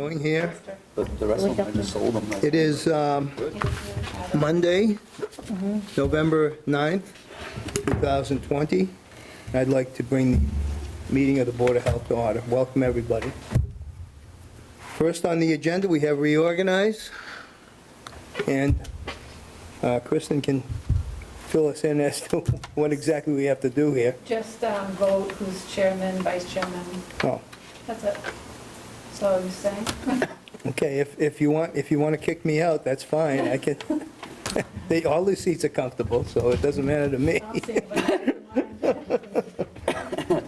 Going here. But the rest of them, I just sold them. It is Monday, November 9th, 2020. I'd like to bring the meeting of the Board of Health to order. Welcome, everybody. First on the agenda, we have reorganize, and Kristen can fill us in as to what exactly we have to do here. Just vote who's chairman, vice chairman, Oh, that's it. So you're saying? okay, if you want to kick me out, that's fine. I can, all the seats are comfortable, so it doesn't matter to me. I'll see anybody in line.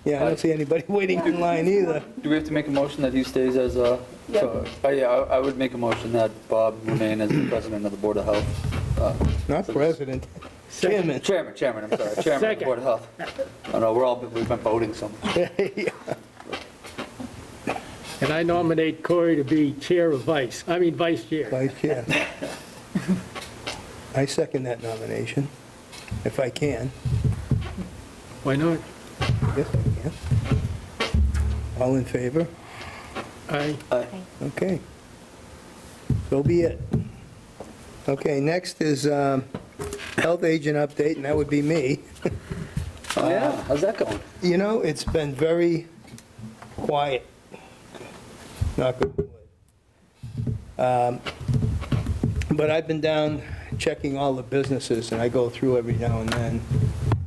Yeah, I don't see anybody waiting in line either. Do we have to make a motion that he stays as a? Yep. Yeah, I would make a motion that Bob remain as the president of the Board of Health. Not president, chairman. Chairman, I'm sorry, chairman of the Board of Health. I know, we've been voting some. And I nominate Corey to be vice chair. Vice chair. I second that nomination, if I can. Why not? Yes, I can. All in favor? Aye. Okay. So be it. Okay, next is health agent update, and that would be me. Oh, yeah, how's that going? You know, it's been very quiet. Not good. But I've been down checking all the businesses, and I go through every now and then,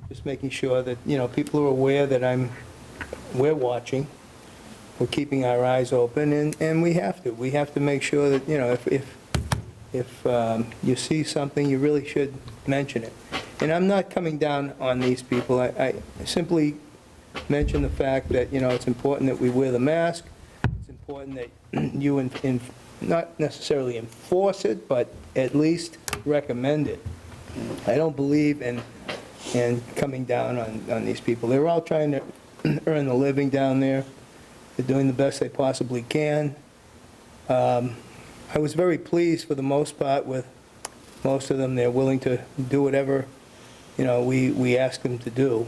just making sure that, you know, people are aware that we're watching, we're keeping our eyes open, and we have to. We have to make sure that, you know, if you see something, you really should mention it. And I'm not coming down on these people. I simply mention the fact that, you know, it's important that we wear the mask. It's important that you not necessarily enforce it, but at least recommend it. I don't believe in coming down on these people. They're all trying to earn a living down there. They're doing the best they possibly can. I was very pleased for the most part with most of them. They're willing to do whatever, you know, we ask them to do.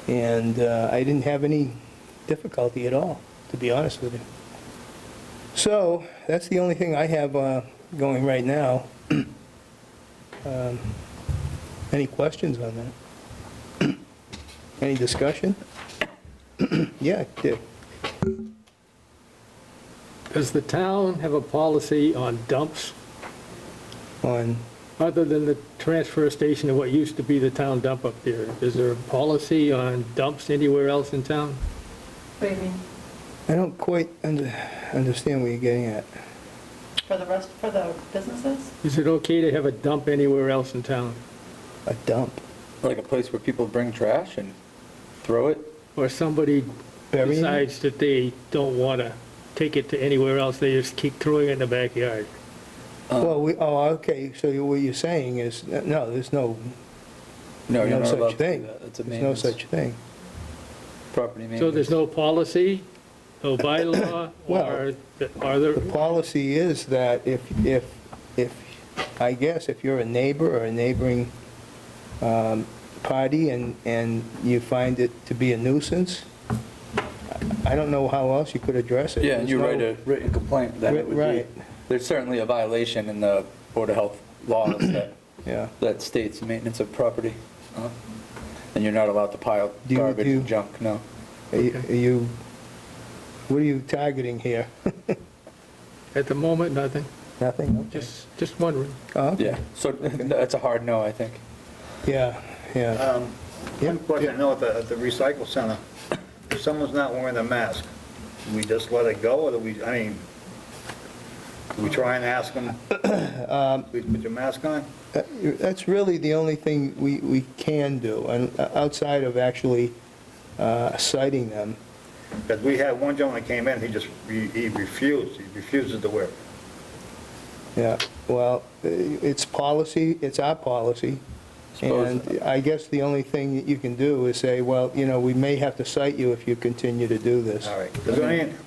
And I didn't have any difficulty at all, to be honest with you. So that's the only thing I have going right now. Any questions on that? Any discussion? Yeah, Dick. Does the town have a policy on dumps, On, other than the transfer station and what used to be the town dump up there? Is there a policy on dumps anywhere else in town? What do you mean? I don't quite understand what you're getting at. For the businesses? Is it okay to have a dump anywhere else in town? A dump. Like a place where people bring trash and throw it? Or somebody Burying it? decides that they don't want to take it to anywhere else, they just keep throwing it in the backyard? Well, okay, so what you're saying is, no, there's no No, you're not such allowed to do thing. that. It's a There's no maintenance, such thing. property maintenance. So there's no policy, no bylaw, Well, or are there? The policy is that if, I guess, if you're a neighbor or a neighboring party and you find it to be a nuisance, I don't know how else you could address it. Yeah, and you There's write no- a written complaint, then it would be, Right. there's certainly a violation in the Board of Health laws Yeah. that states maintenance of property. And you're not allowed to pile Do you- garbage do you- and junk, no. Are you, what are you targeting here? At the moment, nothing. Nothing? Okay. Just wondering. Oh, okay. Yeah, so that's a hard no, I think. Yeah, yeah. Yeah. One question, I know at the recycle center, if someone's not wearing a mask, do we just let it go, or do we try and ask them, please put your mask on? That's really the only thing we can do, and outside of actually citing them. Because we had one gentleman came in, he refuses to wear it. Yeah, well, it's policy, it's our policy, and I guess the only thing that you can do is say, well, you know, we may have to cite you if you continue to do this. All right,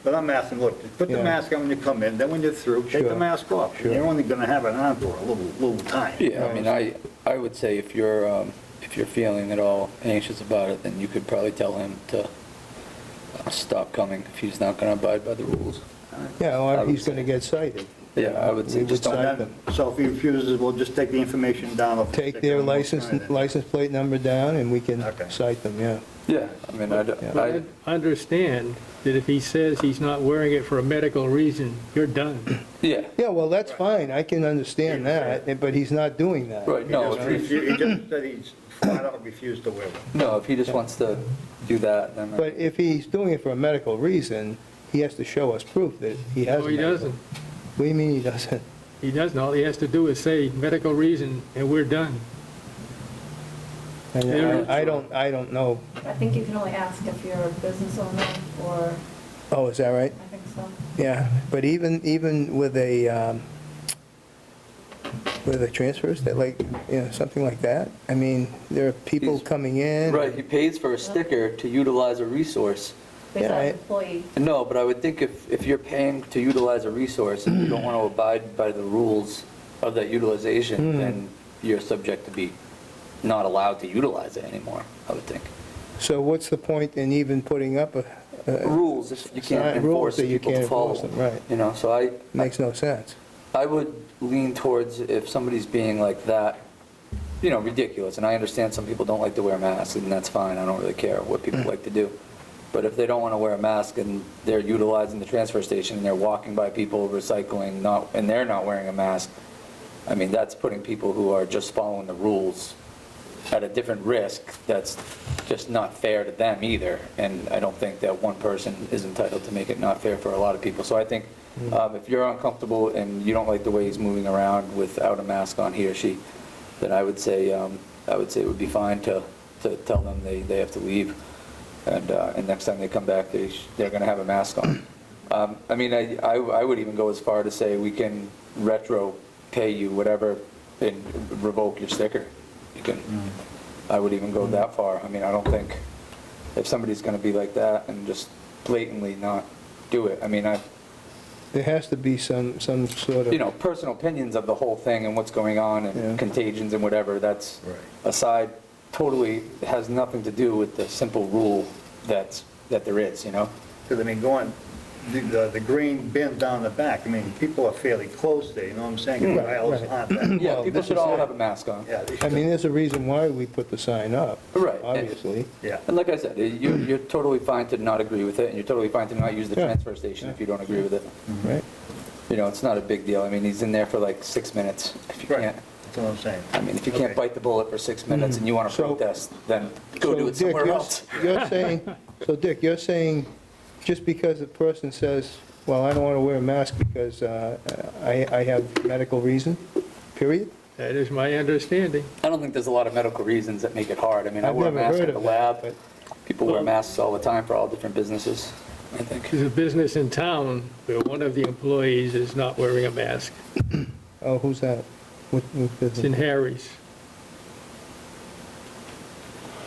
but I'm asking, look, put the Yeah. mask on when you come in, then when you're through, take Sure. the mask off. Sure. You're only gonna have it on for a little time. Yeah, I mean, I would say if you're feeling at all anxious about it, then you could probably tell him to stop coming if he's not going to abide by the rules. Yeah, I or would he's say- going to get cited. Yeah, I would We say would just don't. cite And them. then, so if he refuses, we'll just take the information down. off the Take sticker their and we'll license, sign it. license plate number down, and we can Okay. cite them, yeah. Yeah, I mean, But I understand that if he says he's not wearing it for a medical reason, you're done. yeah, Yeah, well, that's fine, I can understand that, but he's not doing that. right, no, He just said he's flat out refused to wear one. no, if he just wants to do that, then. But if he's doing it for a medical reason, he has to show us proof that he has a No, he medical. doesn't. What do you mean he doesn't? He doesn't. All he has to do is say medical reason, and we're done. And I don't know. I think you can only ask if you're a business owner or, Oh, is that right? I think so. Yeah, but even with a transfer, that like, you know, something like that, I mean, there are people He's- coming in. Right, he pays for a sticker to utilize a resource. Based Yeah, on I- employee. No, but I would think if you're paying to utilize a resource and you don't want to abide by the rules of that utilization, then you're subject to be not allowed to utilize it anymore, I would think. So what's the point in even putting up a, Rules, if you can't Rules enforce that you people to can't follow enforce them. them, right. You know, so makes no sense. I would lean towards if somebody's being like that, you know, ridiculous, and I understand some people don't like to wear masks, and that's fine, I don't really care what people like to do. But if they don't want to wear a mask and they're utilizing the transfer station and they're walking by people recycling, and they're not wearing a mask, I mean, that's putting people who are just following the rules at a different risk that's just not fair to them either. And I don't think that one person is entitled to make it not fair for a lot of people. So I think if you're uncomfortable and you don't like the way he's moving around without a mask on, he or she, then I would say it would be fine to tell them they have to leave. And next time they come back, they're going to have a mask on. I mean, I would even go as far to say we can retro pay you whatever and revoke your sticker. You can, I would even go that far. I mean, I don't think if somebody's going to be like that and just blatantly not do it, I mean, There has to be some sort of. you know, personal opinions of the whole thing and what's going on and Yeah. contagions and whatever, that's Right. aside, totally has nothing to do with the simple rule that there is, you know? Because, I mean, the green bin down the back, I mean, people are fairly close there, you know what I'm saying? The aisles aren't that. Yeah, Well, people this should is all it. have a mask on. Yeah, they I should. mean, there's a reason why we put the sign up. Right. Obviously. Yeah. And like I said, you're totally fine to not agree with it, and you're totally fine to not use the Yeah. transfer station if you don't agree with it. Right? You know, it's not a big deal. I mean, he's in there for like 6 minutes. If you Right, can't, that's what I'm saying. I mean, if you can't Okay. bite the bullet for 6 minutes and you want to So- protest, then go do So, it somewhere Dick, else. you're saying, so Dick, you're saying, just because a person says, well, I don't want to wear a mask because I have medical reason, period? That is my understanding. I don't think there's a lot of medical reasons that make it hard. I mean, I I've wear a never mask heard at the of that, lab. but- People wear masks all the time for all different businesses, I think. There's a business in town where one of the employees is not wearing a mask. Oh, who's that? What It's in business? Harry's.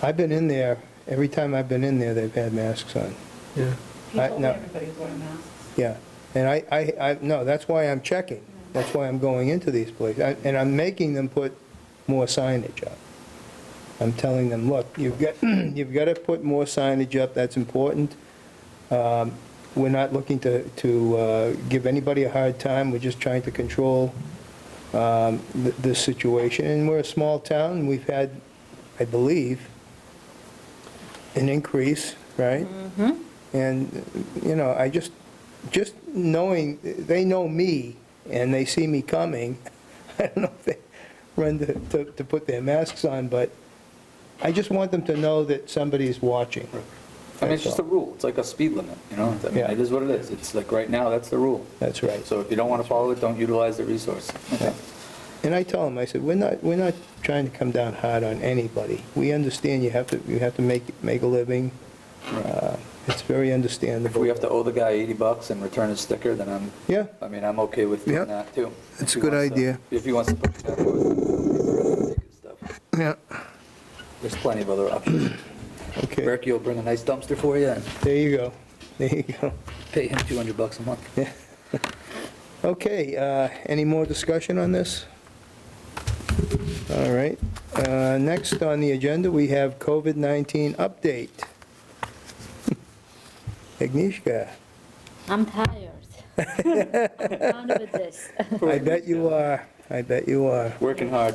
I've been in there, every time I've been in there, they've had masks on. Yeah. He told me no. everybody's wearing masks. Yeah, and no, that's why I'm checking. That's why I'm going into these places. And I'm making them put more signage up. I'm telling them, look, you've got to put more signage up, that's important. We're not looking to give anybody a hard time, we're just trying to control this situation. And we're a small town, and we've had, I believe, an increase, right? And, you know, I just knowing, they know me, and they see me coming, I don't know if they run to put their masks on, but I just want them to know that somebody is watching. I mean, it's just a rule. It's like a speed limit, you know? I mean, Yeah. it is what it is. It's like right now, that's the rule. That's right. So if you don't want to follow it, don't utilize the resource. And I tell them, I said, we're not trying to come down hard on anybody. We understand you have to make a living. It's very If understandable. we have to oe the guy $80 and return his sticker, then Yeah, I'm okay with Yeah. doing that too. That's If he a good wants to- idea. If he wants to put that ticket stuff. yeah, There's plenty of other options. okay. Berkey will bring a nice dumpster for you and There you go. There you go. pay him $200 a month. Yeah. Okay, any more discussion on this? All right. Next on the agenda, we have COVID-19 update. Agnieszka, I'm tired. I'm done with this. I bet you are. I bet you are. Working hard.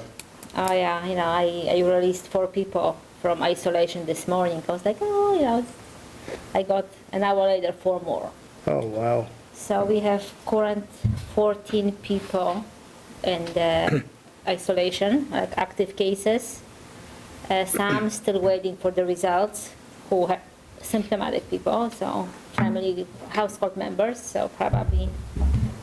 Oh yeah, I released 4 people from isolation this morning. I was like, oh, I got an hour later 4 more. Oh, wow. So we have current 14 people in the isolation, like active cases. Some still waiting for the results, who have symptomatic people, so family, household members, so probably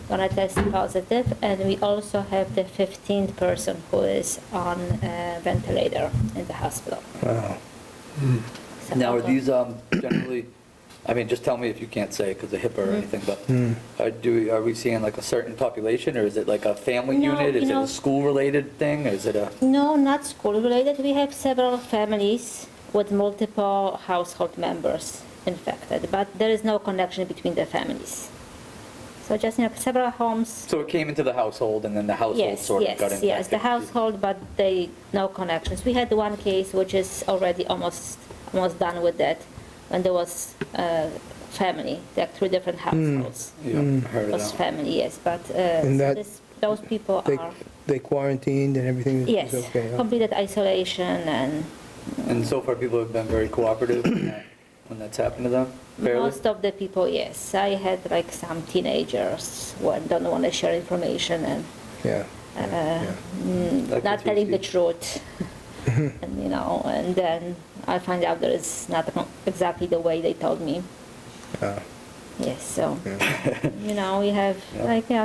gonna test positive. And we also have the 15th person who is on a ventilator in the hospital. Wow. So Now, are also- these generally, I mean, just tell me if you can't say because of HIPAA or anything, but are we seeing like a certain population, or is it like a family No, unit? Is you it know- a school-related thing? Is it a, No, not school related. We have several families with multiple household members infected, but there is no connection between the families. So just, several homes. so it came into the household and then the household Yes, sort of got yes, infected? yes, the household, but no connections. We had one case which is already almost done with that, when there was a family, like 3 different households. Yeah, I heard of Was that. family, yes, but And that- those people They are, they quarantined and everything is yes, okay? huh? completed isolation, and And so far, people have been very cooperative when that's happened to them, fairly? most of the people, yes. I had like some teenagers who don't want to share information and Yeah. That not telling the confused truth. And then I find out that it's not exactly the way they told me. Uh, Yes, so, we have,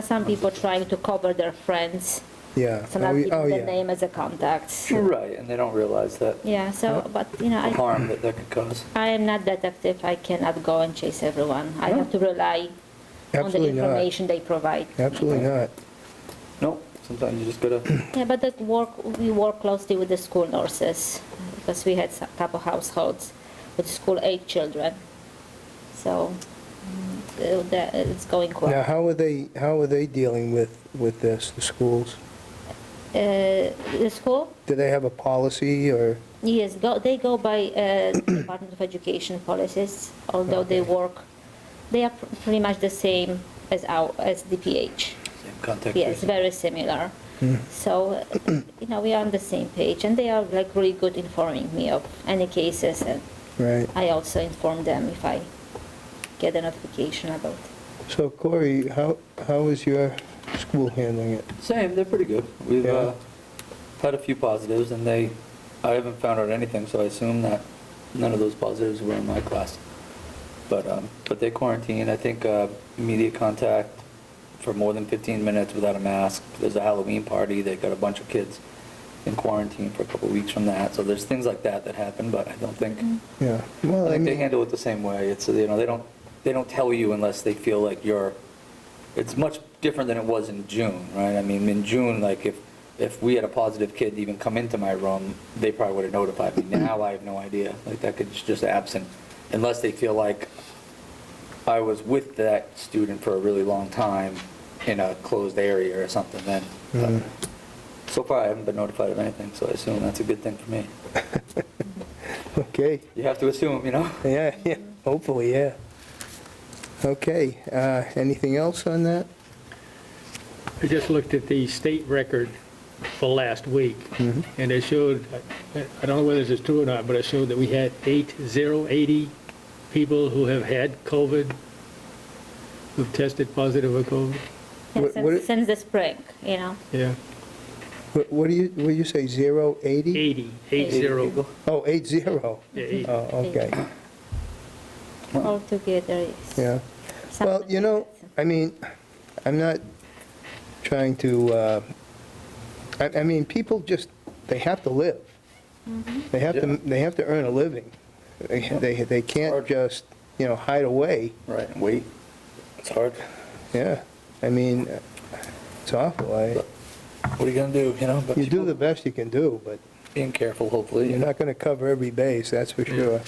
some people trying to cover their friends, Yeah. so not giving Oh, the yeah. name as a contact. you. Right, and they don't realize that, Yeah, so, but, the harm that that could cause. I am not detective. I cannot go and chase everyone. I have to rely on the Absolutely not. information they provide. Absolutely not. Nope, sometimes you just gotta, Yeah, but we work closely with the school nurses, because we had a couple households with school-age children. So it's going Now, well. how are they dealing with this, the schools? The school, Do they have a policy or? yes, they go by Department of Education policies, although they are pretty much the same as DPH. same contact Yes, tracing. very similar. So, we are on the same page, and they are like really good informing me of any cases, and Right. I also inform them if I get a notification about. So Corey, how is your school handling it? Same, they're pretty good. We've Yeah. had a few positives, and I haven't found out anything, so I assume that none of those positives were in my class. But they quarantine, I think, immediate contact for more than 15 minutes without a mask. There's a Halloween party, they got a bunch of kids in quarantine for a couple of weeks from that, so there's things like that happen, but I don't think, Yeah. Well, I I think they mean, handle it the same way. It's, they don't tell you unless they feel like it's much different than it was in June, right? I mean, in June, like if we had a positive kid even come into my room, they probably would have notified me. Now I have no idea. Like that kid's just absent unless they feel like I was with that student for a really long time in a closed area or something then. But so far I haven't been notified of anything, so I assume that's a good thing for me. okay. You have to assume, Yeah, hopefully, yeah. Okay, anything else on that? I just looked at the state record for last week, and it showed, I don't know whether this is true or not, but it showed that we had 80 people who have had COVID, who've tested positive for COVID. Yeah, What- since the spring, Yeah, What do you say, 0, 80? 80. people. Oh, 80. Yeah, 80. Oh, okay, altogether is. yeah. Well, I mean, I'm not trying to, I mean, people just, they have to live. They have to earn a living. They can't hard. just, hide away. Right, and wait. It's hard. Yeah, I mean, it's awful. What are you gonna do, But You do the best you can do, but being careful, hopefully. you're not going to cover every base, that's for sure.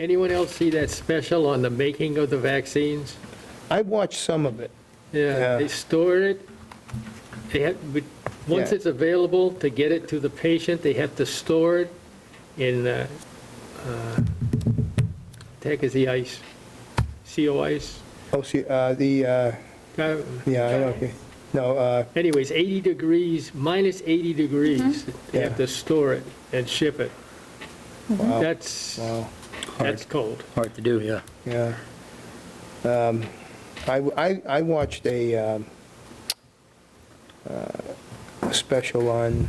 Anyone else see that special on the making of the vaccines? I watched some of it. Yeah, Yeah. they store it, but once Yeah. it's available to get it to the patient, they have to store it in, the heck is the ice? sea ice. Oh, see, yeah, I know, okay. No, Anyways, 80 degrees, minus 80 degrees. They have Yeah. to store it and ship it. wow, That's wow, cold. Hard to do, yeah. yeah. I watched a special on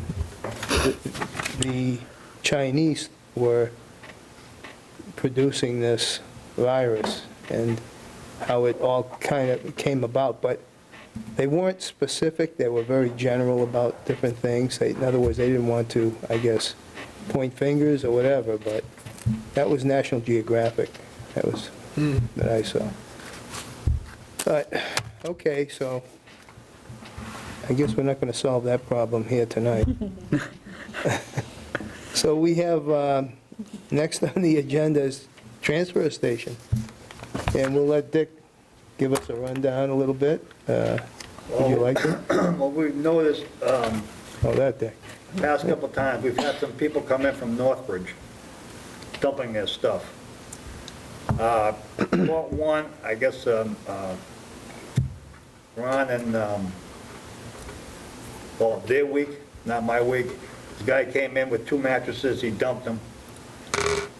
the Chinese were producing this virus and how it all kind of came about, but they weren't specific, they were very general about different things. In other words, they didn't want to, I guess, point fingers or whatever, but that was National Geographic, that I saw. But, okay, so I guess we're not going to solve that problem here tonight. So we have, next on the agenda is transfer station. And we'll let Dick give us a rundown a little bit. Would you like to? Well, we've noticed, Oh, that Dick. past couple times, we've had some people come in from Northbridge dumping their stuff. Part one, I guess, Ron and, well, their week, not my week, this guy came in with 2 mattresses, he dumped them.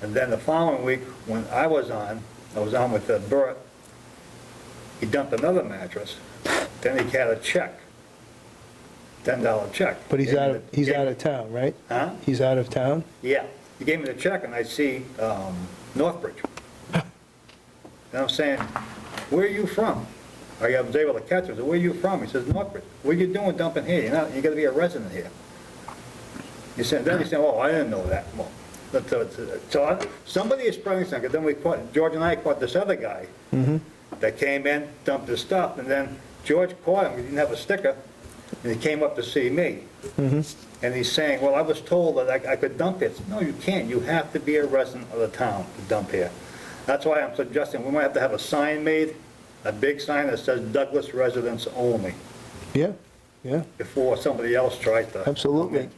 And then the following week, when I was on with Bert, he dumped another mattress, then he had a check, $10 check. But he's out of town, right? Huh? He's out of town? Yeah, he gave me the check and I see Northbridge. And I'm saying, where are you from? I was able to catch him, I said, where are you from? He says, Northbridge. What are you doing dumping here? You gotta be a resident here. He said, oh, I didn't know that. Well, somebody is spreading something, then George and I caught this other guy that came in, dumped his stuff, and then George caught him, he didn't have a sticker, and he came up to see me. And he's saying, well, I was told that I could dump it. No, you can't, you have to be a resident of the town to dump here. That's why I'm suggesting we might have to have a sign made, a big sign that says Douglas residents only, Yeah, yeah, before somebody else tries to. absolutely.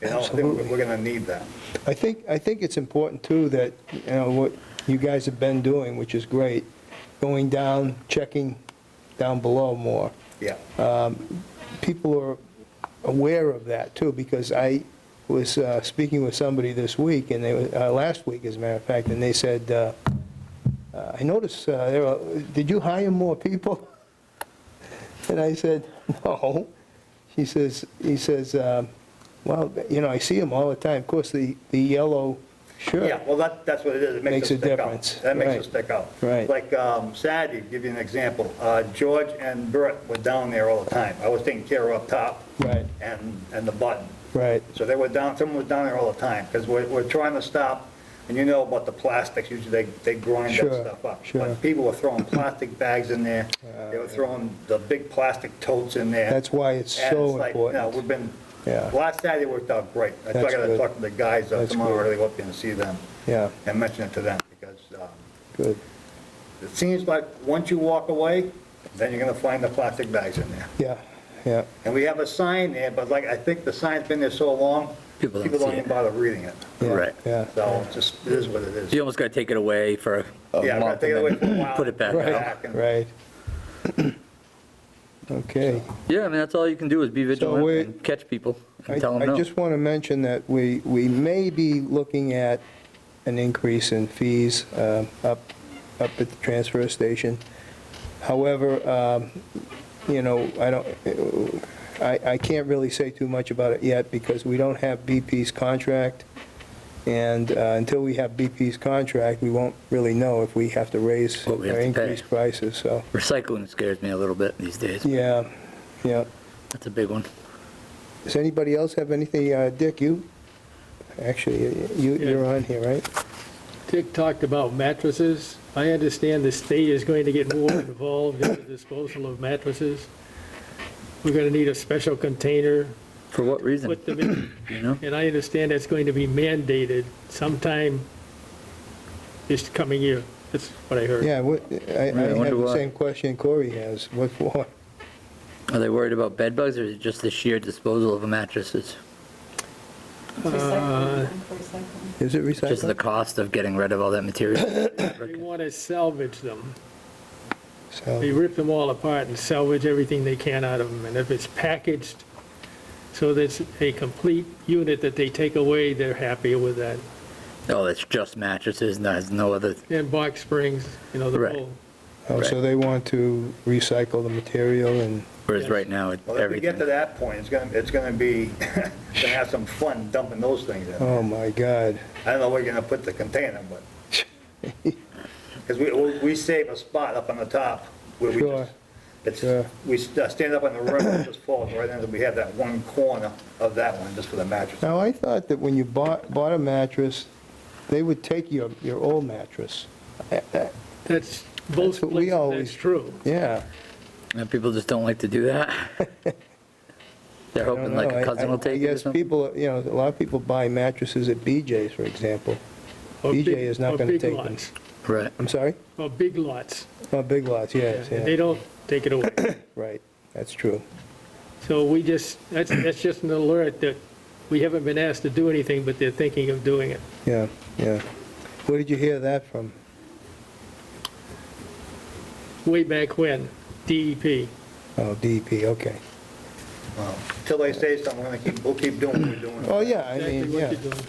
You know, I think we're gonna need that. I think it's important too that, what you guys have been doing, which is great, going down, checking down below more. Yeah. People are aware of that too, because I was speaking with somebody this week, and last week, as a matter of fact, and they said, I noticed, did you hire more people? And I said, no. He says, well, I see them all the time. Of course, the yellow shirt. Yeah, well, that's what it is, it makes Makes a it stick out. difference. That makes Right. it stick out. Right. Like Saturday, to give you an example, George and Bert were down there all the time. I was taking care of up top. Right. And the button. Right, So they were down, someone was down there all the time, because we're trying to stop, and you know about the plastics, usually they grind that Sure, stuff up. sure. But people were throwing plastic bags in there, they were throwing the big plastic totes in there. that's why it's And so it's like, important. we've been, Yeah. last Saturday worked out great. I That's gotta good. talk to the guys That's tomorrow, good. really hope you can see them, Yeah, and mention it to them, because good. it seems like once you walk away, then you're gonna find the plastic bags in there. Yeah, yeah, And we have a sign there, but I think the sign's been there so long, People don't people don't see even it. bother reading it. yeah. Right. Yeah, So it is what it is. You almost got to take it away for a Yeah, I gotta month take it away and for a then while. put it back Right. out. and- right. Okay. Yeah, I mean, that's all you can do is be vigilant we- and catch people and tell them I no. just want to mention that we may be looking at an increase in fees up at the transfer station. However, I can't really say too much about it yet because we don't have BP's contract. And until we have BP's contract, we won't really know if we have to raise What we have or to pay. increase prices, so, Recycling scares me a little bit these days. yeah, yeah. That's a big one. Does anybody else have anything? Dick, you're on here, right? Dick talked about mattresses. I understand the state is going to get more involved in the disposal of mattresses. We're going to need a special container, For what reason? put them in, You know? and I understand that's going to be mandated sometime this coming year. That's what I heard. Yeah, I have wonder the why. same question Corey has. What for? Are they worried about bed bugs or is it just the sheer disposal of mattresses? Is it Just the recycled? cost of getting rid of all that material? They want to salvage them. They So, rip them all apart and salvage everything they can out of them. And if it's packaged so that it's a complete unit that they take away, they're happier with that. Oh, it's just mattresses and there's no other, And box springs, the Right. whole, so they want to recycle the material and, whereas Yes. right now, Well, if we get to everything. that point, it's gonna be, gonna have some fun dumping those things in. oh my God. I don't know where you're gonna put the container, but, because we save a spot up on the top where we Sure. just, Sure. we stand up on the rim and it just falls right in, we have that one corner of that one just for the mattress. Now, I thought that when you bought a mattress, they would take your old mattress. that's, That's both what we places, always- that's true. Yeah. And people just don't like to do that. They're I don't hoping like know. a cousin will I take it or guess something. people, a lot of people buy mattresses at BJ's, for example. Or BJ big- is not or gonna big take them. lots. Right. I'm sorry? Or big lots. Oh, Big Lots, yes, And they yeah, don't take it away. right, that's true. So we just, that's just an alert that we haven't been asked to do anything, but they're thinking of doing it. Yeah, yeah. Where did you hear that from? Way back when, DEP. Oh, DEP, okay. Till they say something, we'll keep doing what we're doing. Oh, yeah, I Exactly mean, what yeah. you're doing.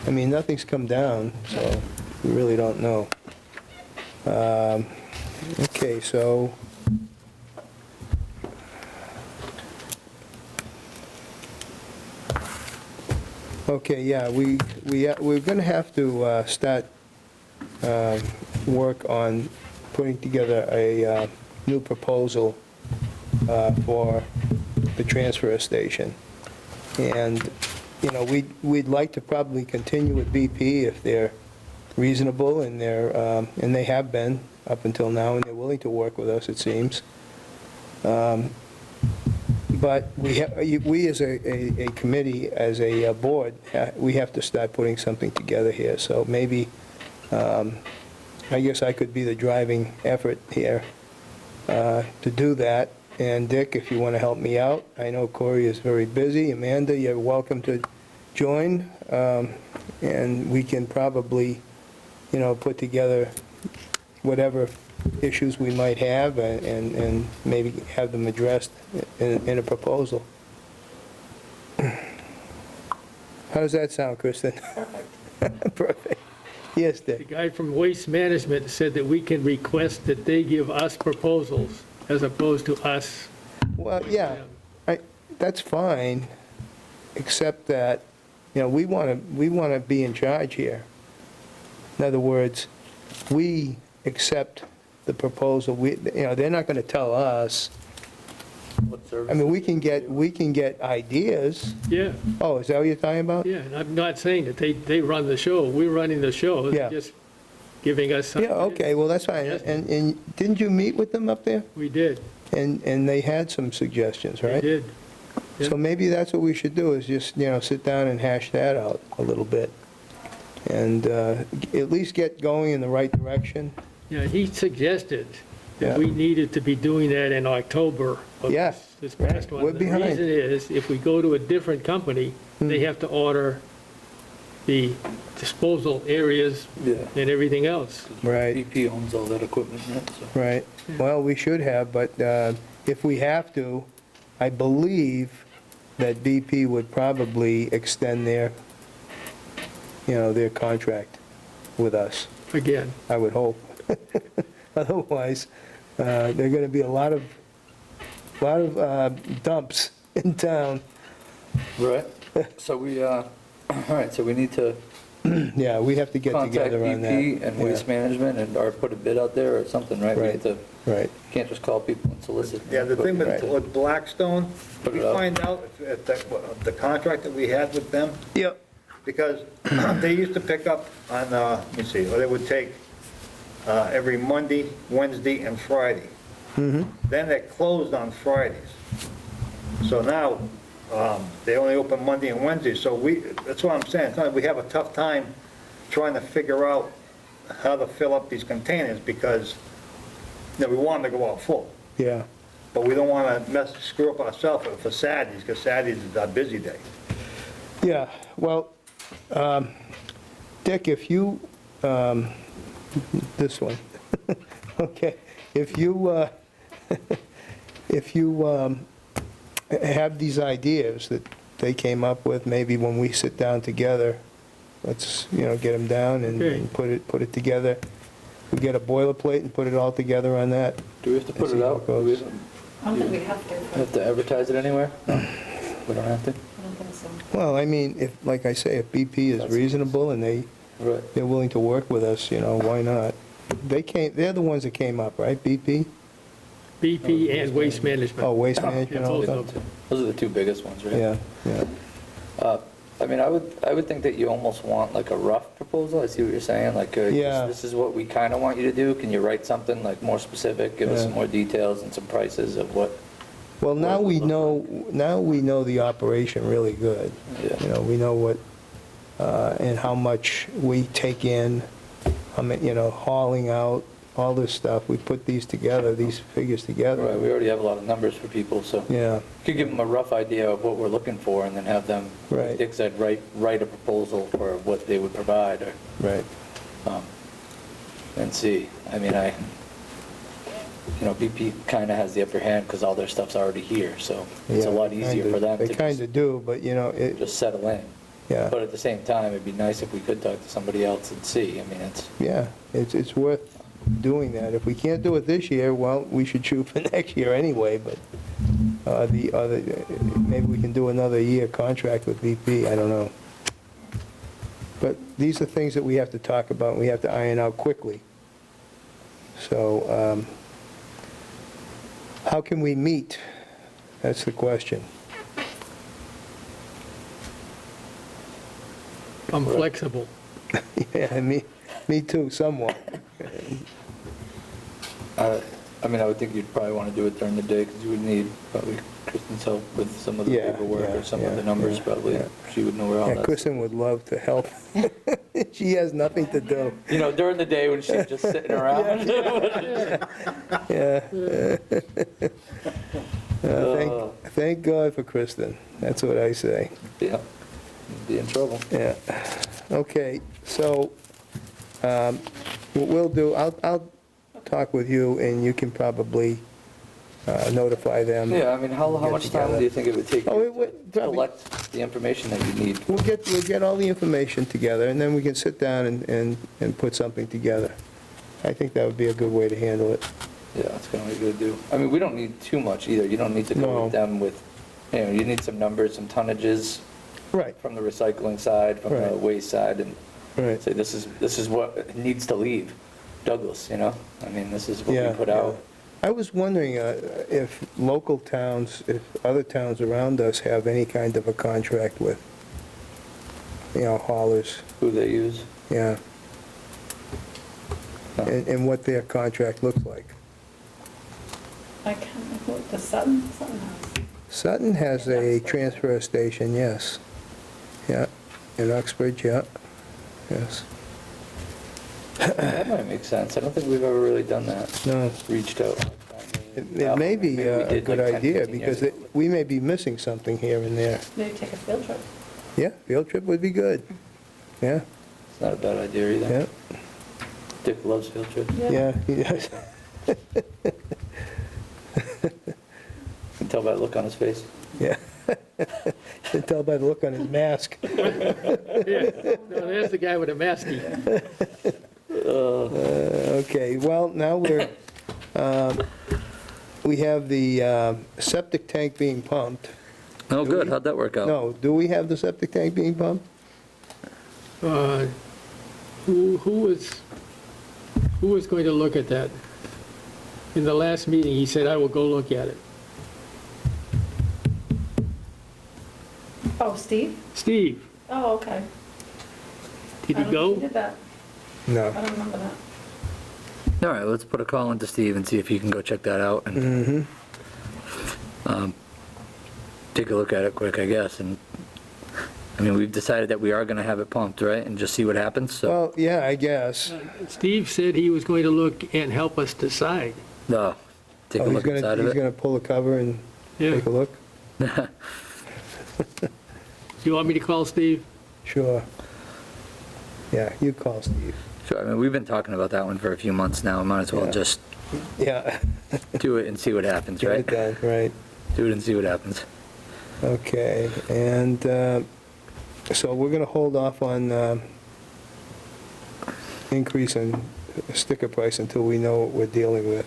I mean, nothing's come down, so we really don't know. Okay, so, okay, yeah, we're going to have to start work on putting together a new proposal for the transfer station. And, we'd like to probably continue with BP if they're reasonable and and they have been up until now, and they're willing to work with us, it seems. But we as a committee, as a board, we have to start putting something together here. So maybe, I guess I could be the driving effort here to do that. And Dick, if you want to help me out, I know Corey is very busy. Amanda, you're welcome to join. And we can probably, put together whatever issues we might have and maybe have them addressed in a proposal. How does that sound, Kristen? Perfect. Yes, The Dick. guy from Waste Management said that we can request that they give us proposals as opposed to us. Well, yeah, that's fine, except that, we want to be in charge here. In other words, we accept the proposal. They're not going to tell us. What service? I mean, we can get ideas. Yeah, Oh, is that what you're talking about? yeah, and I'm not saying that they run the show, we're running the show. Yeah. They're just giving us some. Yeah, okay, well, that's fine. Yes. And didn't you meet with them up there? We did, And they had some suggestions, we right? did. Yeah. So maybe that's what we should do, is just, sit down and hash that out a little bit. And at least get going in the right direction. Yeah, he suggested Yeah. that we needed to be doing that in October of Yeah, this past right. one. We're behind. The reason is, if we go to a different company, they have to order the disposal areas Yeah. and everything else. Right. BP owns all that equipment, right? So. Right. Well, we should have, but if we have to, I believe that BP would probably extend their contract with us, Again, I would hope. Otherwise, there are going to be a lot of dumps in town. Right. So we, all right, so we need to Yeah, we have to get contact together on that. BP and Waste Management and, or put a bid out there or something, right? We Right. need to, Right. can't just call people and solicit. Yeah, the thing Right. with Blackstone, Put we it up. find out if the contract that we had with them, Yep. because they used to pick up on, let me see, or they would take every Monday, Wednesday, and Friday. Then they closed on Fridays. So now, they only open Monday and Wednesday, so that's what I'm saying, it's not- we have a tough time trying to figure out how to fill up these containers, because, we want them to go out full, Yeah. but we don't want to screw up ourselves for Saturdays, because Saturdays is our busy day. Yeah, well, Dick, if you, this one, okay, if you, if you have these ideas that they came up with, maybe when we sit down together, let's, get them down and Okay. and put it together. We get a boilerplate and put it all together on that. Do we have to put See it how out? it Do goes. we I don't think we have to. have to advertise it anywhere? No, we don't have to? I don't think so. Well, I mean, if, like I say, if BP is reasonable and Right. they're willing to work with us, why not? They're the ones that came up, right, BP? BP and Waste Management. Oh, Waste Yeah, Management both also? of them. Those are the two biggest ones, right? Yeah, yeah. I mean, I would think that you almost want like a rough proposal. I see what you're saying, like, Yeah. this is what we kind of want you to do. Can you write something like more specific, give us Yeah. some more details and some prices of what? Well, now What we it would know, now we know the operation really good. Yeah. We know what, and how much we take in, how many, hauling out, all this stuff. We put these together, these figures Right, together. we already have a lot of numbers for people, so. Yeah, You could give them a rough idea of what we're looking for and then have them, Right. like Dick said, write a proposal for what they would provide or, right. and see. I mean, BP kind of has the upper hand because all their stuff's already here, so it's a Yeah, lot easier for them They to kind of do, but, just settle in. yeah. But at the same time, it'd be nice if we could talk to somebody else and see. I mean, it's, Yeah, it's worth doing that. If we can't do it this year, well, we should shoot for next year anyway, but maybe we can do another year contract with BP, I don't know. But these are things that we have to talk about, and we have to iron out quickly. So, how can we meet? That's the question. I'm flexible. Yeah, me too, somewhat. I mean, I would think you'd probably want to do it during the day because you would need probably Kristen's help with some of the Yeah, paperwork yeah, or some of yeah, the numbers yeah, probably. yeah. She would know where all Yeah, that. Kristen would love to help. She has nothing to do. During the day when she's just sitting around. Yeah. Uh, Thank God for Kristen, that's what I say. Yeah, be in trouble. Yeah. Okay, so what we'll do, I'll talk with you, and you can probably notify them. Yeah, I mean, how Get much together. time do you think it would take Oh, you it would to probably- collect the information that you need? We'll get all the information together, and then we can sit down and put something together. I think that would be a good way to handle it. Yeah, that's kind of what you're gonna do. I mean, we don't need too much either. You don't need to go No. with them with, you need some numbers, some tonnages Right, from the recycling side, from the Right. waste side, and right. say, this is what needs to leave Douglas, I mean, this is what Yeah, we put out. I was wondering if local towns, if other towns around us have any kind of a contract with, haulers, Who they use. yeah, No. and what their contract looks like. I can't remember what the Sutton has. Sutton has a transfer station, yes. Yeah, in Uxbridge, yeah, yes. That might make sense. I don't think we've ever really done that, No, reached out. it may be Maybe we a did good like 10, idea, 15 years because ago. we may be missing something here and there. Maybe take a field trip. Yeah, field trip would be good. Yeah, It's not a bad idea either. yeah, Dick loves field trips. yeah, he does. You can tell by the look on his face. Yeah. Can tell by the look on his mask. Yeah, no, there's the guy with a masky. Okay, well, now we have the septic tank being pumped. Oh, Do good. we? How'd that work out? No, do we have the septic tank being pumped? Who was going to look at that? In the last meeting, he said, I will go look at it. Oh, Steve? Steve, Oh, okay. did I he don't think go? he did that. I No. don't remember that. All right, let's put a call into Steve and see if he can go check that out and take a look at it quick, I guess. And, I mean, we've decided that we are going to have it pumped, right? And just see what happens, so. Well, yeah, I guess. Steve said he was going to look and help us decide. No, take a Oh, look inside of he's it. gonna pull the cover and Yeah. take a look? You want me to call Steve? Sure. Yeah, you call Steve. Sure, I mean, we've been talking about that one for a few months now. Might as well Yeah. just Yeah. Do it and see what happens, Get right? it done, right. Do it and see what happens. Okay, and so we're going to hold off on increase in sticker price until we know what we're dealing with.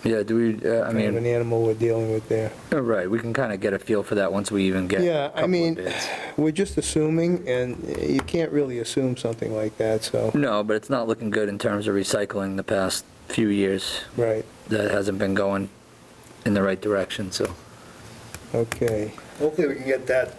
Yeah, do we, I Kind of an mean, animal we're dealing with there. right, we can kind of get a feel for that once we even get Yeah, a I couple of mean, bids. we're just assuming, and you can't really assume something like that, so, No, but it's not looking good in terms of recycling the past few years. right, That hasn't been going in the right direction, so. okay. Hopefully we can get that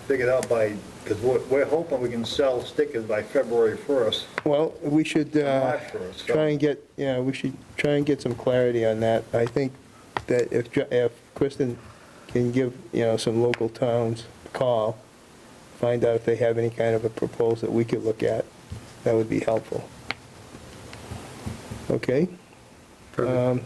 figured out by, because we're hoping we can sell stickers by February 1st, Well, we should March 1st. so- try and get, yeah, we should try and get some clarity on that. I think that if Kristen can give, some local towns a call, find out if they have any kind of a proposal that we could look at, that would be helpful. Okay? Perfect.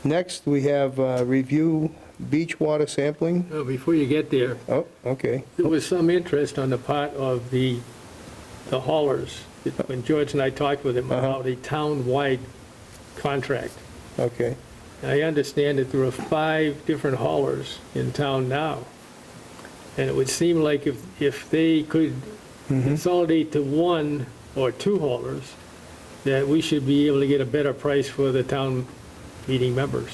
Next, we have review beach water sampling. Well, before you get there, Oh, okay. there was some interest on the part of the haulers, when George and I talked with him about a town-wide contract. Okay. I understand that there are 5 different haulers in town now. And it would seem like if they could consolidate to 1 or 2 haulers, that we should be able to get a better price for the town meeting members.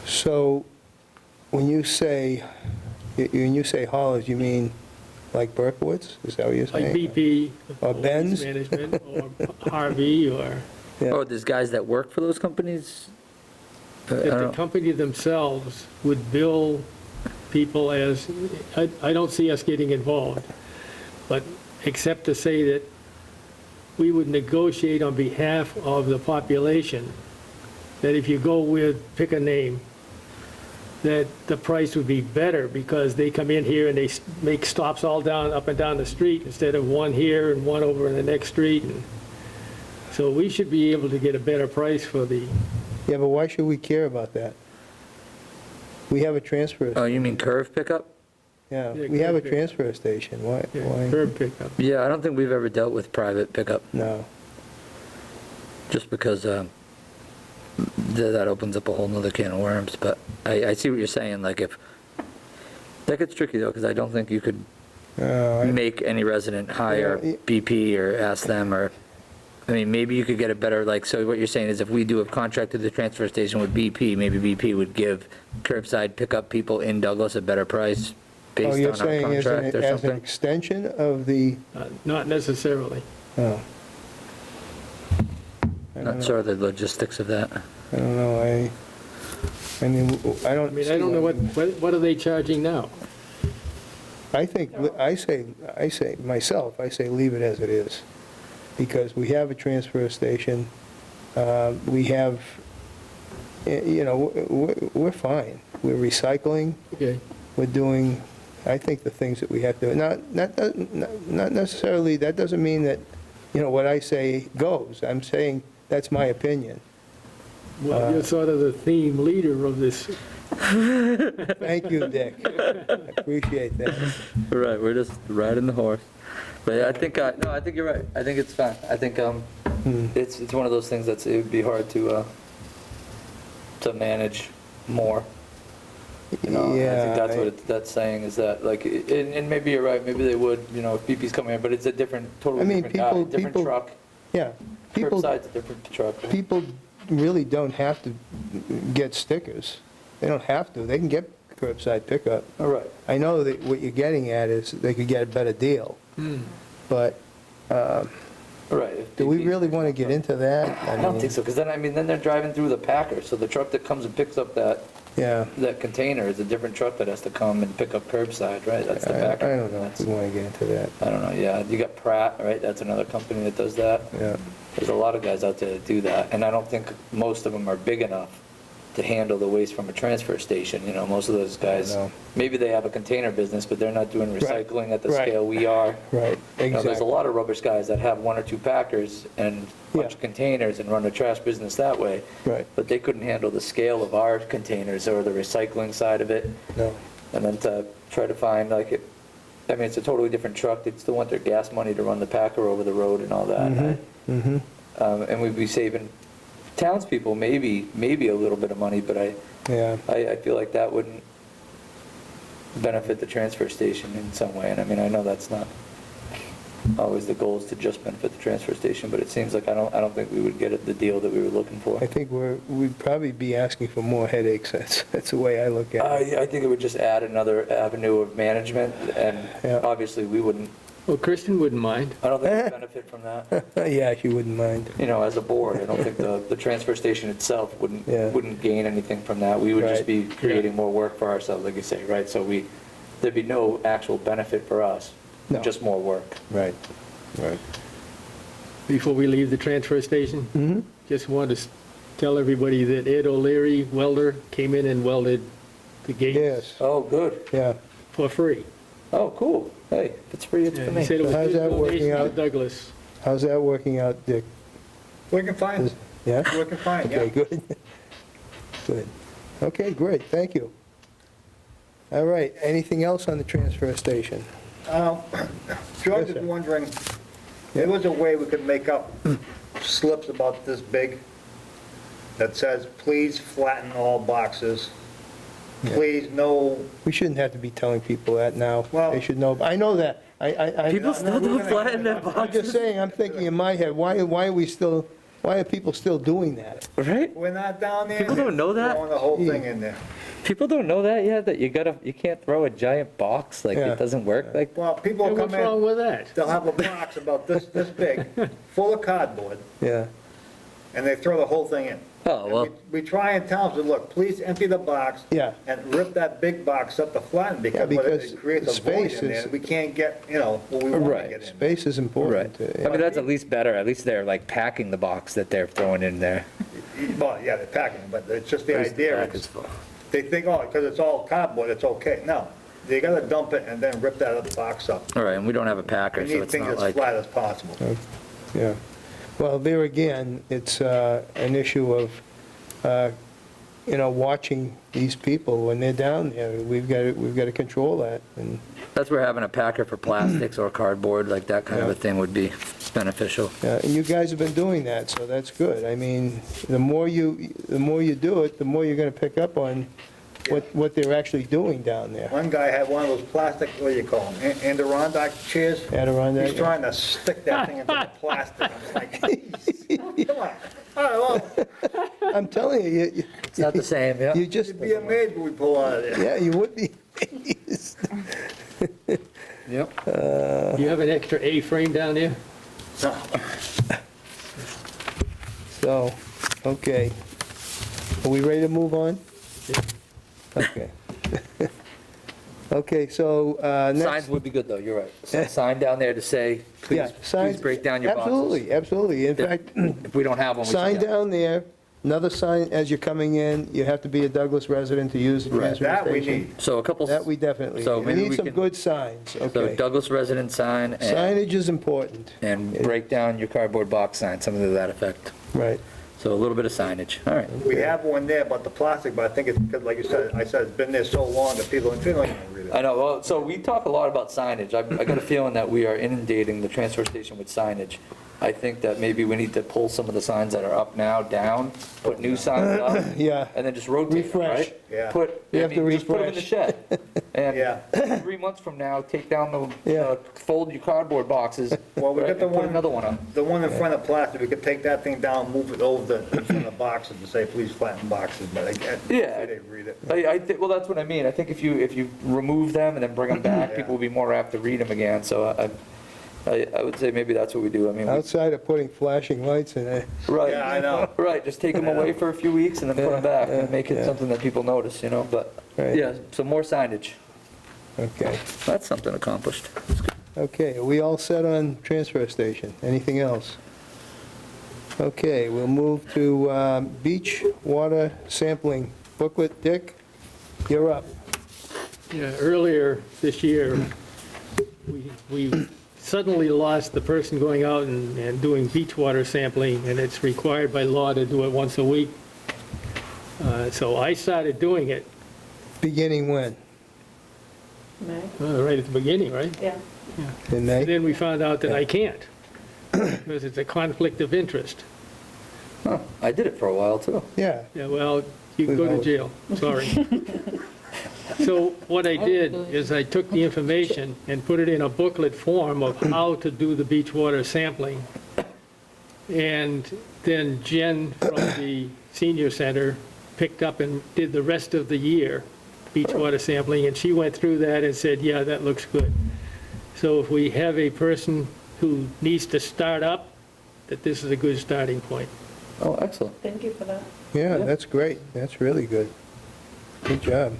So, when you say haulers, you mean like Berkowitz? Is that what you're saying? Like BP. Or Benz? Waste Management, or Harvey, or Yeah. Oh, there's guys that work for those companies? I if don't the know. company themselves would bill people as, I don't see us getting involved, but except to say that we would negotiate on behalf of the population, that if you go with, pick a name, that the price would be better because they come in here and they make stops all down, up and down the street instead of one here and one over in the next street. And so we should be able to get a better price for the, Yeah, but why should we care about that? We have a transfer, Oh, you mean curve pickup? yeah, yeah, we have a curb transfer station. Why? curb pickup. Yeah, I don't think we've ever dealt with private pickup, No. just because that opens up a whole nother can of worms. But I see what you're saying, like if, that gets tricky though, because I don't think you could make any resident hire Yeah, BP or ask them, or, I mean, maybe you could get a better, like, so what you're saying is if we do a contract to the transfer station with BP, maybe BP would give curbside pickup people in Douglas a better price Oh, based you're on our saying contract or as an something? extension of the, Not necessarily. oh. I don't Not know. sure of the logistics of that. I don't know, I mean, I I don't. mean, I don't know what are they charging now? I think, I say, myself, I say leave it as it is, because we have a transfer station, we have, we're fine. We're recycling, Okay. we're doing, I think, the things that we have to, not necessarily, that doesn't mean that, what I say goes. I'm saying, that's my opinion. Well, you're sort of the theme leader of this. Thank you, Dick. I appreciate that. Right, we're just riding the horse. But I think, no, I think you're right. I think it's fine. I think it's one of those things it would be hard to manage more. I Yeah, think that's what that's saying, is that, like, and maybe you're right, maybe they would, if BP's coming in, but it's a totally I mean, different guy, people- different people- truck. Yeah. People, Curbside's a different truck. people really don't have to get stickers. They don't have to. They can get curbside pickup. All right. I know that what you're getting at is they could get a better deal, but Right. if do we BP really want to get into that? I don't think so, because then they're driving through the packer, so the truck that comes and picks up that Yeah. container is a different truck that has to come and pick up curbside, right? That's the I packer. don't know if we want to get into that. I don't know, yeah, you got Pratt, right? That's another company that does that. Yeah. There's a lot of guys out there that do that, and I don't think most of them are big enough to handle the waste from a transfer station. Most of those guys, No. maybe they have a container business, but they're not doing recycling at the Right. scale we are. Right, There's a exactly. lot of rubbish guys that have 1 or 2 packers and a bunch Yeah. of containers and run a trash business that way. Right. But they couldn't handle the scale of our containers or the recycling side of it. No. And then to try to find, it's a totally different truck. They still want their gas money to run the packer over the road and all that. Mm-hmm. And we'd be saving townspeople maybe a little bit of money, but Yeah, I feel like that wouldn't benefit the transfer station in some way. And I mean, I know that's not always the goal, is to just benefit the transfer station, but it seems like I don't think we would get it the deal that we were looking for. I think we'd probably be asking for more headaches. That's the way I look at it. I think it would just add another avenue of management, and Yeah. obviously we wouldn't, Well, Kristen wouldn't mind. I don't think we'd benefit from that. Yeah, she wouldn't mind. You know, as a board, I don't think the transfer station itself Yeah. wouldn't gain anything from that. We would just Right. be creating more work for ourselves, like you say, right? So there'd be no actual benefit for us, No. just more work. Right, right. Before we leave the transfer station, Mm-hmm. just wanted to tell everybody that Ed O'Leary, welder, came in and welded the gates Yes, Oh, good. yeah. for free. Oh, cool. Hey, if it's free, it's for And me. he said it was How's his that working donation to out? Douglas. How's that working out, Dick? Working fine, Yeah? working fine, yeah. Okay, good. Good. Okay, great, thank you. All right, anything else on the transfer station? George Yes, sir. is wondering, there was a way we could make up slips about this big that says, please flatten all boxes, please no, We shouldn't have to be telling people that now. Well- They should know. I know that. People still do flatten their I'm boxes, just saying, I'm thinking in my head, why are people still doing that? right? we're not down there. People don't know that? Throwing the whole thing in there. People don't know that yet, that you can't throw a giant box, like Yeah. it doesn't work, like, Well, people Hey, will come what's wrong in, with that? they'll have a box about this big, full of cardboard, Yeah, and they throw the whole thing in. oh, And well, we try and tell them, look, please empty the box. Yeah. And rip that big box up to flatten, because because it creates a void space in there. is- We can't get, what we want to Right. get in. space is right. important. I mean, that's at least better, at least they're like packing the box that they're throwing in there. Well, yeah, they're packing, but it's just the At least the idea, back is is full. they think, oh, because it's all cardboard, it's okay. No, they gotta dump it and then rip that other box up. All right, and we don't have a We packer, so need it's things not as like, flat as possible. Yeah. Well, there again, it's an issue of, watching these people when they're down there. We've got to control that. And that's where having a packer for plastics or cardboard, like that kind of a Yeah. thing would be beneficial. and you guys have been doing that, so that's good. I mean, the more you do it, the more you're going to pick up on what they're actually doing down there. One guy had one of those plastic, what do you call them, Adirondack chairs? Adirondack, He's yeah. trying to stick that thing into the plastic. I'm like, come on. All right, well, I'm telling you, It's not the same, yeah. you just, you'd be amazed when we pull out of there. yeah, you would be amazed. Yep. You have an extra A-frame down there? So, okay. Are we ready to move on? Okay. Okay, so next. Signs would be good, though, you're right. Sign down there to say, Yeah, please signs- break down your boxes. Absolutely, absolutely. In fact, If we don't have one, we should sign get one. down there, another sign as you're coming in, you have to be a Douglas resident to use the Right. transfer That we station. need. So a couple, That we definitely, So we maybe need we some can- good signs, so okay. Douglas resident sign Signage is important, and break down your cardboard box sign, something to that effect. right. So a little bit of signage, all right. We have one there about the plastic, but I think it's because, like you said, I said, it's been there so long that people don't even read it. I know, well, so we talk a lot about signage. I got a feeling that we are inundating the transfer station with signage. I think that maybe we need to pull some of the signs that are up now down, put new signs up. Yeah. And then just rotate them, Refresh. right? Yeah. You have to Just put them in the shed. Yeah. And 3 months from now, take down Yeah. fold your cardboard boxes, Well, we right, got the and put one, another one up. the one in front of plastic, we could take that thing down, move it over in front of boxes and say, please flatten boxes, but I can't, Yeah. they read it. Well, that's what I mean. I think if you remove them and then bring them back, Yeah. people will be more apt to read them again. So I would say maybe that's what we do. I mean, Outside of putting flashing lights in it, right. Yeah, I know. Right, just take them away for a few weeks and then put them back and make it yeah. something that people notice, but, Right. yeah, so more signage. okay. That's something accomplished. Okay, are we all set on transfer station? Anything else? Okay, we'll move to beach water sampling booklet. Dick, you're up. Yeah, earlier this year, we suddenly lost the person going out and doing beach water sampling, and it's required by law to do it once a week. So I started doing it Beginning when? May, right at the beginning, right? yeah. In And May? then we found out that I can't. because it's a conflict of interest. Huh, I did it for a while, too. Yeah, Yeah, well, you can go to jail, sorry. So what I did is I took the information and put it in a booklet form of how to do the beach water sampling. And then Jen from the senior center picked up and did the rest of the year beach water sampling, and she went through that and said, yeah, that looks good. So if we have a person who needs to start up, that this is a good starting point. Oh, excellent. Thank you for that. yeah, that's great. That's really good. Good job.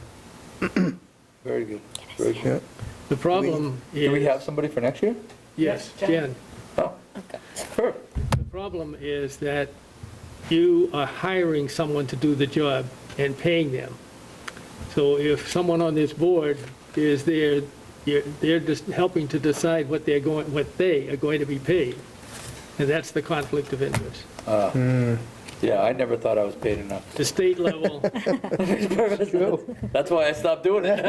Very good. Very good. Yeah. The problem is... Do we have somebody for next year? Yes, Jen. Jen. Oh, perfect. The problem is that you are hiring someone to do the job and paying them. So if someone on this board is there, they're just helping to decide what they are going to be paid. And that's the conflict of interest. Yeah, I never thought I was paid enough. The state level, That's why I stopped doing it.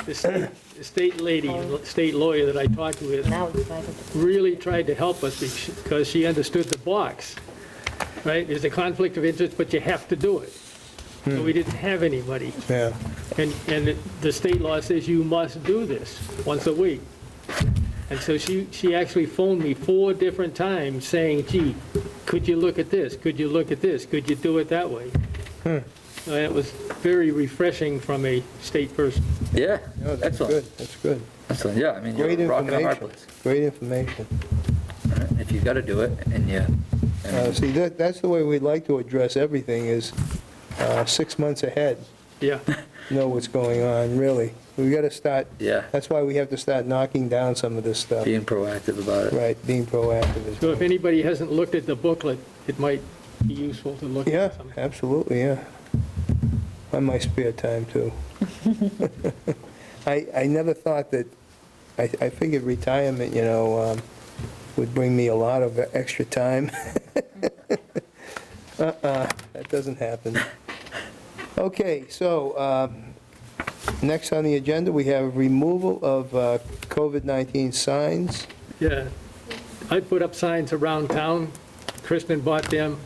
the state lady, state lawyer that I talked with Now it's private. really tried to help us because she understood the box, right? There's a conflict of interest, but you have to do it. So we didn't have anybody. Yeah, And the state law says you must do this once a week. And so she actually phoned me 4 different times saying, gee, could you look at this? Could you look at this? Could you do it that way? And it was very refreshing from a state person. Yeah, no, that's excellent. good, that's good. Excellent, yeah, I mean, Great you're rocking a hard information, place. great information. All right, if you got to do it, and yeah. I mean, See, that's the way we'd like to address everything, is 6 months ahead, Yeah. know what's going on, really. We got to start, Yeah, that's why we have to start knocking down some of this stuff. being proactive about it. Right, being proactive is. So if anybody hasn't looked at the booklet, it might be useful to look Yeah, at some. absolutely, yeah. On my spare time, too. I never thought that, I figured retirement, would bring me a lot of extra time. That doesn't happen. Okay, so, next on the agenda, we have removal of COVID-19 signs. Yeah. I put up signs around town. Kristen bought them,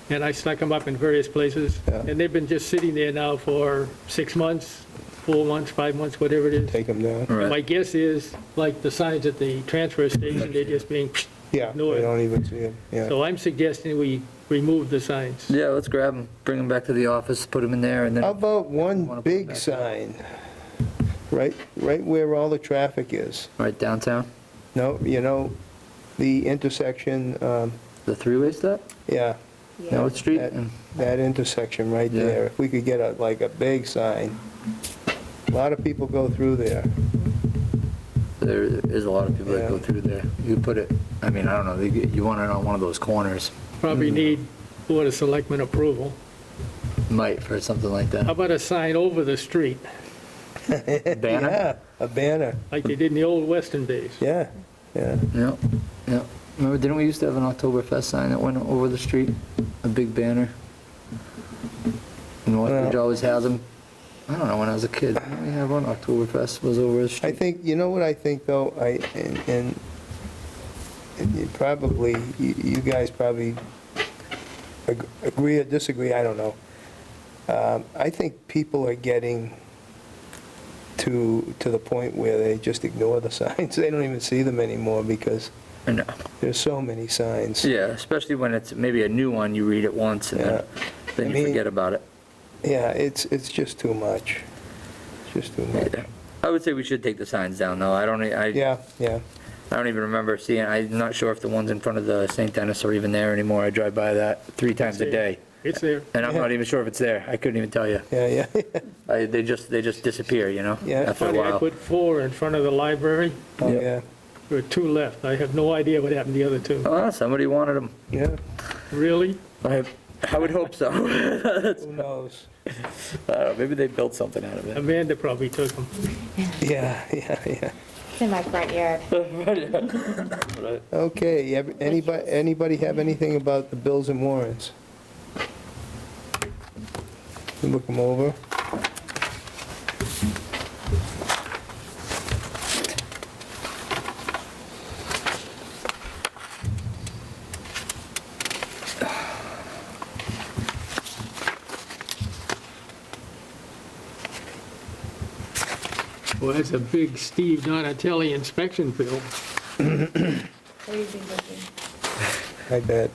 and I stuck them up in various places. Yeah. And they've been just sitting there now for 6 months, 4 months, 5 months, whatever it is. Take them down. Right. My guess is, like the signs at the transfer station, they're just being, Yeah, Ignore I it. don't even see them, yeah. so I'm suggesting we remove the signs. Yeah, let's grab them, bring them back to the office, put them in there, and How then, about Wanna one put big back sign, right where all the traffic is? right downtown, No, the intersection, the three-way stop, yeah, North Street, that- and that intersection right Yeah. there. If we could get a big sign. A lot of people go through there. there is a lot of people that Yeah. go through there. You put it, I mean, I don't know, you want it on one of those corners, Probably need Board of Selectmen approval. might, for something like How that. about a sign over the street, Banner? Yeah, a banner, like they did in the old western days? yeah, yeah. Yep, yep. Remember, didn't we used to have an Oktoberfest sign that went over the street? A big banner? Northbridge Well- always has them. I don't know, when I was a kid, didn't we have one? Oktoberfest was over the I street. think, you know what I think, though, and you probably, you guys probably agree or disagree, I don't know. I think people are getting to the point where they just ignore the signs. They don't even see them anymore because I know. there's so many signs. Yeah, especially when it's maybe a new one, you read it once and Yeah. then I you mean- forget about it. Yeah, it's just too much. It's just too much. Yeah. I would say we should take the signs down, though. I Yeah, yeah. don't even remember seeing, I'm not sure if the ones in front of the St. Dennis are even there anymore. I drive by that 3 times a day, It's there. and I'm Yeah. not even sure if it's there. I couldn't even tell you. Yeah, yeah, They just disappear, Yeah. after a Funny, I while. put 4 in front of the library. oh, Yep. yeah, There were 2 left. I have no idea what happened to the other 2. Oh, somebody wanted them. yeah. Really? I would hope so. Who knows? I don't know, maybe they built something out of it. Amanda probably took them. Yeah, yeah, yeah. It's in my front yard. Right. Okay, anybody have anything about the bills and warrants? You look them over. Well, that's a big Steve Donatelli inspection bill. Crazy looking. I bet.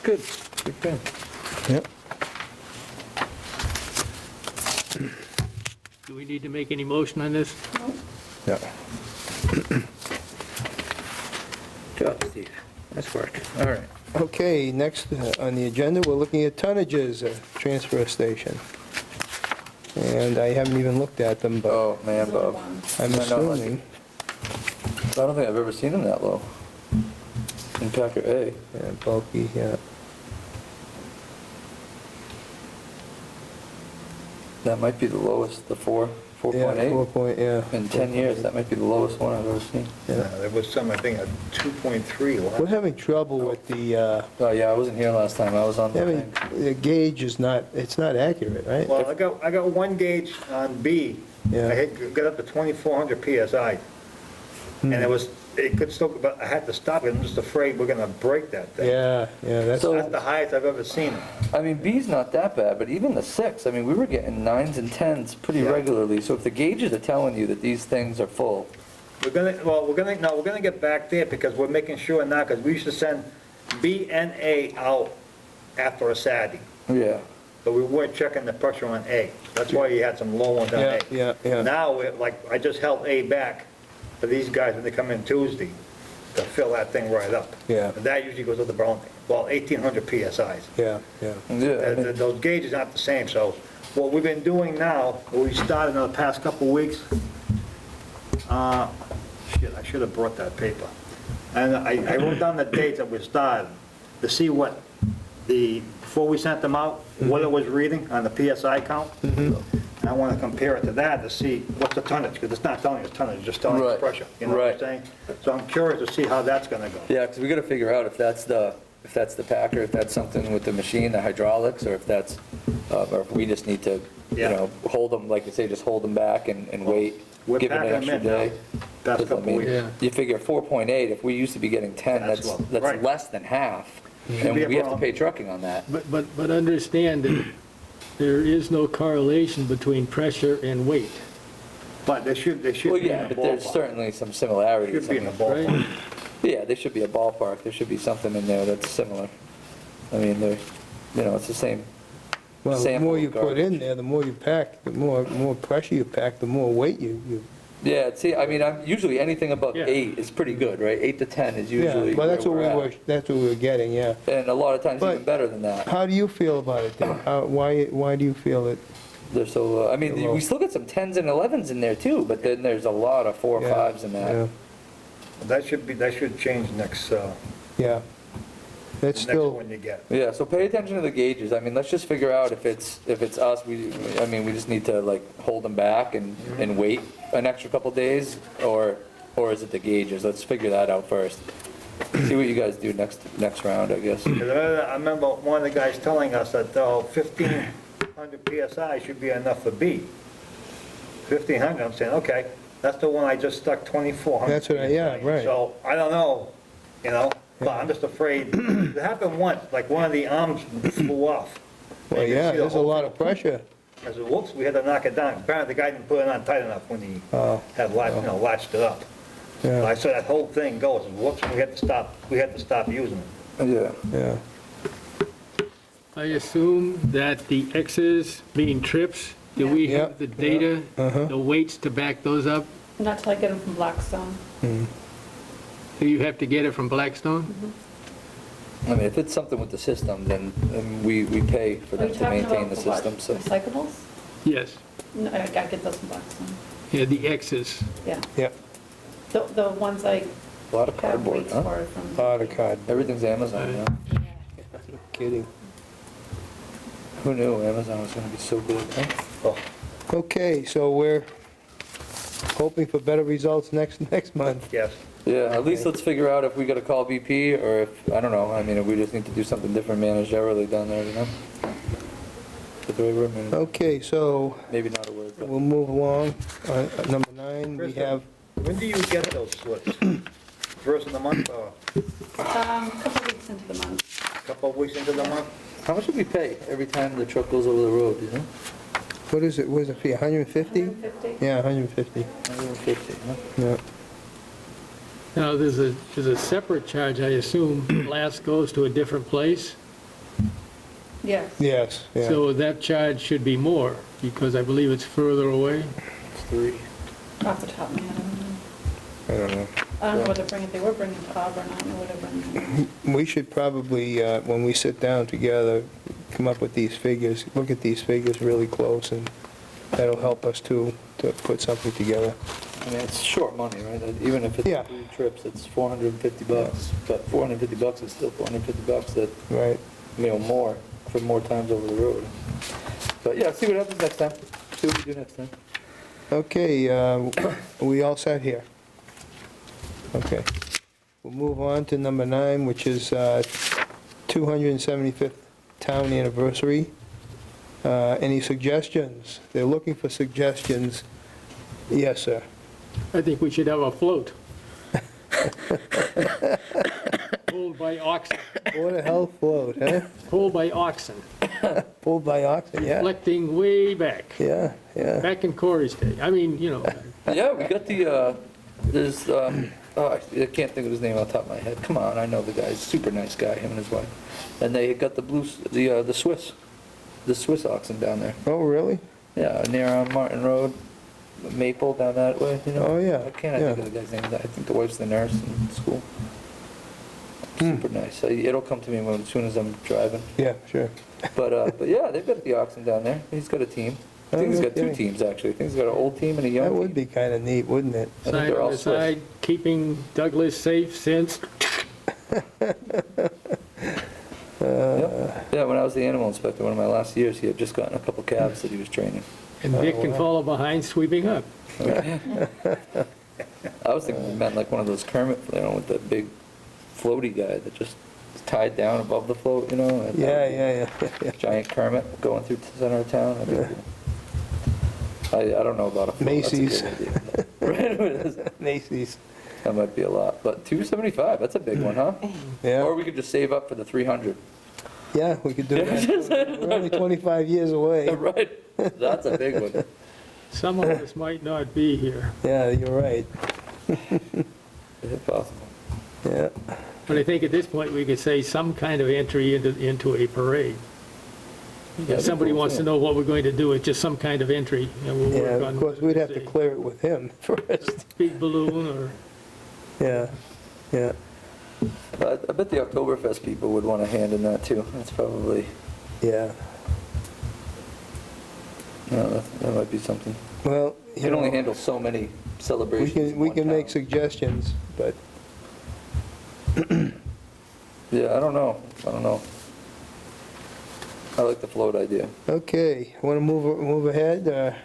Good, good thing. Yep. Do we need to make any motion on this? Yeah. Good job, Steve. Nice work. All right. Okay, next on the agenda, we're looking at tonnages at transfer station. And I haven't even looked at them, but Oh, man, Bob. I'm I know. assuming, I don't think I've ever seen them that low. In Packer A. yeah, bulky, yeah. That might be the lowest, the 4, Yeah, 4.8. 4 point, yeah. In 10 years, that might be the lowest one I've ever seen. There was some, I think, a 2.3 We're last. having trouble with the, Oh, yeah, I wasn't here last time. I was on the having, thing. the gauge is not, it's not accurate, right? Well, I got one gauge on B. Yeah. I had got up to 2,400 PSI. And it could still, but I had to stop it. I'm just afraid we're gonna break that thing. Yeah, yeah, that's, So- That's the highest I've ever seen it. I mean, B's not that bad, but even the 6, I mean, we were getting 9s and 10s pretty Yeah. regularly. So if the gauges are telling you that these things are full, We're gonna get back there because we're making sure now, because we used to send B and A out after a Saturday, yeah. but we weren't checking the pressure on A. That's why you had some low ones on yeah, A. yeah, yeah. Now, I just held A back for these guys when they come in Tuesday to fill that thing right up. Yeah. And that usually goes to the brown, 1,800 PSIs. Yeah, yeah. Yeah, I mean, Those gauges aren't the same, so what we've been doing now, what we started in the past couple of weeks, I should have brought that paper. And I wrote down the dates that we started to see what before we sent them out, what it was reading on the PSI count. And I want to compare it to that to see what's the tonnage, because it's not telling us tonnage, it's just telling us Right, pressure. You know what I'm right. saying? So I'm curious to see how that's going to go. yeah, because we got to figure out if that's the Packer, if that's something with the machine, the hydraulics, or if that's, or if we just need to, Yeah. hold them, like you say, just hold them back and wait, We're give it an packing extra them in now, day. past 'Cause, I couple mean, weeks. Yeah. You figure 4.8, if we used to be getting 10, That's that's low. Right. less than half. Should And be a we have to problem. pay trucking on that. But understand that there is no correlation between pressure and weight, But they should Well, be in yeah, the but there's ballpark. certainly some similarities. Should be in I the mean, ballpark. right? Yeah, they should be a ballpark, there should be something in there that's similar. I mean, it's the same. Well, the sample more of you put garbage. in there, the more you pack, the more pressure you pack, the more weight you. Yeah, see, I mean, I'm usually anything above Yeah. 8 is pretty good, right? 8 to 10 is Yeah, usually well, where that's what we're at. that's what we were getting, yeah. And a lot of times But- even better than that. How do you feel about it then? Why do you feel it? They're so low. I mean, They're low. we still get some 10s and 11s in there too, but then there's a lot of 4 or Yeah, 5s in that. That should change next Yeah. That's still, one you get. Yeah, so pay attention to the gauges. I mean, let's just figure out if it's us, we just need to like hold them back and wait an extra couple days, or is it the gauges? Let's figure that out first. See what you guys do next round, I guess. 'Cause I remember one of the guys telling us that 1,500 PSI should be enough for B. 1,500, I'm saying, okay, that's the one I just stuck 2,400. That's what yeah, right. So, I don't know, but I'm just afraid, it happened once, like one of the arms flew off. Well, And you yeah, see the there's a whole lot of thing. pressure. I said, whoops, we had to knock it down. Apparently, the guy didn't put it on tight enough when he Oh, had latched it up. yeah, I saw that whole thing go, I said, whoops, we had to stop using it. Yeah. yeah. I assume that the X's being trips, do we Yeah. have the data, Uh-huh. the weights to back those up? Not till I get them from Blackstone. Do you have to get it from Blackstone? I mean, if it's something with the system, then we pay for Are them you to talking maintain about the what, system, so. recyclables? Yes. No, I get those from Blackstone, Yeah, the X's. yeah. Yeah, The ones I A lot of have cardboard, weights huh? for from. lot of card, Everything's Amazon now. kidding. Who knew Amazon was gonna be so good, huh? Oh, Okay, so we're hoping for better results next month. yes. Yeah, at least let's figure out if we gotta call BP, or if, I don't know, I mean, if we just need to do something different managerially down there, But the way we're managing, Okay, so maybe not a word, but. we'll move along. Number 9, we Krista, have, When do you get those slips? First of the month or A couple weeks into the month. a couple of weeks into the month? How much do we pay every time the truck goes over the road, you know? What is it, was it fee, 150? 150? Yeah, 150, 150, huh? yeah. Now, there's a separate charge, I assume, blast goes to a different place, Yes. Yes, yeah. so that charge should be more, because I believe it's further away. It's 3. Off the top of my head, I don't know. I don't know. I don't know what they're bringing, they were bringing to Auburn, I don't know what they're bringing. We should probably, when we sit down together, come up with these figures, look at these figures really close, and that'll help us to put something together. I mean, it's short money, right? Even if it's Yeah. 3 trips, it's $450, but $450 is still $450 that, Right. you know, more, for more times over the road. But yeah, see what happens next time, see what we do next time. Okay, we all set here? Okay. We'll move on to number 9, which is 275th town anniversary. Any suggestions? They're looking for suggestions. Yes, sir. I think we should have a float. Pulled by oxen, What a hell float, huh? pulled by oxen, Pulled by oxen, yeah. reflecting way back, Yeah, yeah. back in Corey's day. I mean, you know, Yeah, we got the, there's, oh, I can't think of his name off the top of my head. Come on, I know the guy, super nice guy, him and his wife. And they got the Swiss oxen down there. Oh, really? Yeah, near on Martin Road, Maple down that way, you know? Oh, yeah, I can't think of the guy's name. I think the wife's the nurse in school. Super nice. It'll come to me as soon as I'm driving. Yeah, sure. But yeah, they've got the oxen down there. He's got a team. I think he's got 2 Okay. teams, actually. I think he's got an old team and a young That team. would be kind of neat, wouldn't it? I think sign they're on all the Swiss. side, keeping Douglas safe since, Yeah, when I was the animal inspector, one of my last years, he had just gotten a couple calves that he was training. and Dick can follow behind sweeping up. I was thinking it meant like one of those Kermit, you know, with the big floaty guy that just is tied down above the float, you know? and that would be Yeah. Giant Kermit going through the center of town. That'd be cool. I don't know about a float. That's a good Macy's. idea. Right, it is. Macy's, That might be a lot, but 275, that's a big one, huh? yeah. Or we could just save up for the 300. Yeah, we could do that. We're only 25 years away. Right, that's a big one. Some of us might not be here, Yeah, you're right. If possible. Yeah, but I think at this point, we could say some kind of entry into a parade. If somebody wants to know what we're going to do, it's just some kind of entry, and we'll yeah, work on. of course, we'd have to say, clear it with him first. Big balloon, or, Yeah, yeah. I bet the Oktoberfest people would want a hand in that too. That's probably, Yeah, that might be something. well, You you can only know, handle so many celebrations in we one can make town. suggestions, but, Yeah, I don't know. I like the float idea. okay, want to move ahead?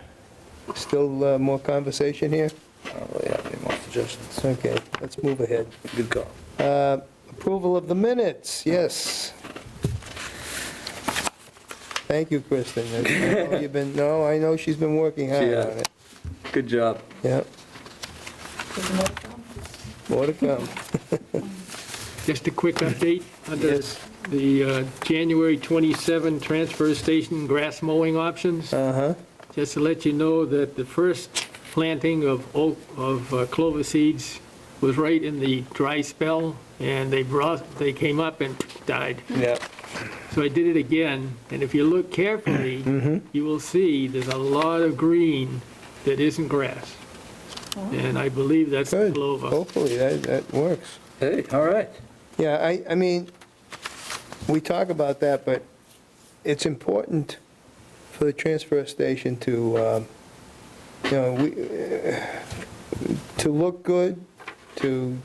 Still more conversation here? I don't really have any more suggestions. Okay, let's move ahead. Good call. Approval of the minutes, yes. Thank you, Kristen. I know she's been working hard has. on it. Good job. Yeah, There's more to come. more to come. just a quick update under Yes. the January 27 transfer station grass mowing options. Uh-huh, Just to let you know that the first planting of clover seeds was right in the dry spell, and they came up and died. Yeah. So I did it again, and if you look carefully, you will see there's a lot of green that isn't grass. And I believe that's the good. clover. Hopefully that works. Hey, all right. Yeah, I mean, we talk about that, but it's important for the transfer station to, to look good, to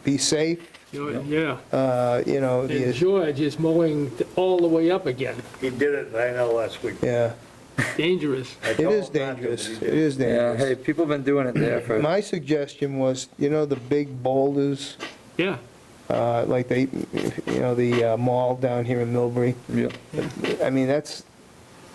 be safe, Yeah, the. and George is mowing all the way up again. He did it, I know, last week. Yeah, Dangerous. I it told is him not to, but dangerous, he it did. is Yeah, dangerous. hey, people have been doing it there for, My suggestion was, the big boulders, Yeah, like the mall down here in Millbury. yeah, I mean,